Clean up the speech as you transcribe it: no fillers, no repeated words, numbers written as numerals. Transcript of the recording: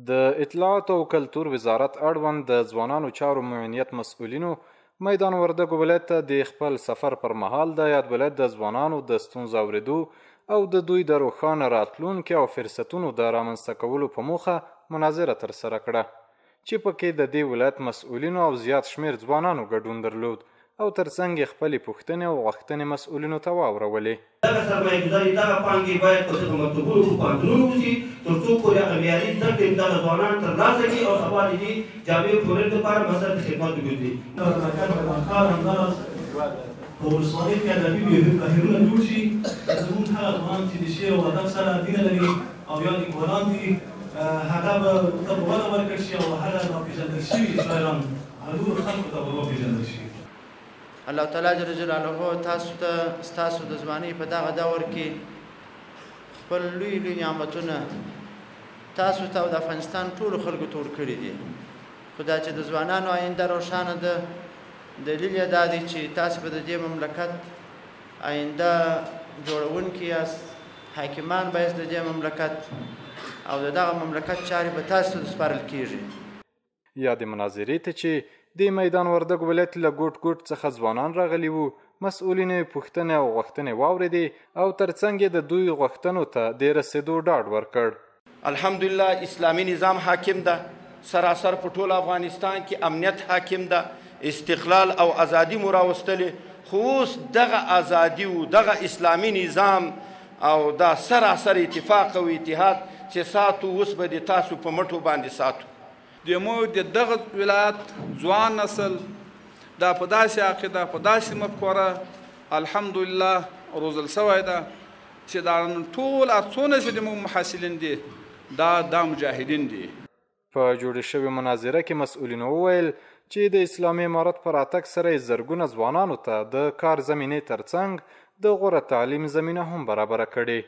د اطلاعات او کلتور وزارت اړوند د ځوانانو چارو معاونیت مسؤلینو میدان وردګو ولایت ته د خپل سفر پر مهال د یاد ولایت د ځوانانو د ستونزو اورېدو او د دوی د روښانه راتلونکي او فرصتونو د رامنځته کولو په موخه مناظره ترسره کړه چې پکې د دې ولایت مسؤلینو او زیات شمیر ځوانانو ګډون درلود او ترڅنګ یې خپلې پوښتنې او غوښتنې مسؤلینو ته واورولې. دغه سرمایه‌ګذاري دغه پانګې باید په دغه مکتبونو په پوهنتونونو وشي تر څو پورې هغه معیاري زده کړې دغه ځوانان ترلاسه کړي او سبا د دې جامعې ټولنې لپاره مصرف خدمات وګرځي. په ولسوالۍ کې ادبي بهیرونه جوړ شي زموږ هغه ځوانان چې د شعر او ادب سره مینه لري او یا لیکوالان دي هغه به ورته وده ورکړل شي او هغه راپېژندل شوي شاعران هغو خلکو ته به وپېژندل شي. الله تعالی جل جلاله تاسو ته ستاسو د ځوانۍ په دغه دور کې خپل لوی لوی نعمتونه تاسو ته او د افغانستان ټولو خلکو ته ورکړي دي خو دا چې د ځوانانو آینده روښانه ده دلیل یې دا دی چې تاسو به د دې مملکت آینده جوړونکي یاست حاکمان به یاست د دې مملکت او د دغه مملکت چارې به تاسو ته سپارل کیږي. یا د مناظرې ته چې د میدان وردګ ولایت له ګوټ ګوټ څخه ځوانان راغلي وو مسؤلین پوښتنې او غوښتنې واورېدې او ترڅنګ یې د دوی غوښتنو ته د رسېدو ډاډ ورکړ. الحمدلله اسلامي نظام حاکم ده سراسر په ټول افغانستان کې امنیت حاکم ده استقلال او ازادي مو راوستلې خو اوس دغه ازادي او دغه اسلامي نظام او دا سراسر اتفاق او اتحاد چې ساتو اوس به د تاسو په مټو باندې ساتو. د دغه ولایت ځوان نسل دا په داسې عقیده په داسې مفکوره الحمدلله روزل سوی ده چې دا ټول څونه چې زموږ محصلین دي دا مجاهدین دي. په جوړې شوې مناظره کې مسؤلینو وویل چې د اسلامي امارت په راتګ سره یې زرګونه ځوانانو ته د کار زمینې ترڅنګ د غوره تعلیم زمینه هم برابره کړې.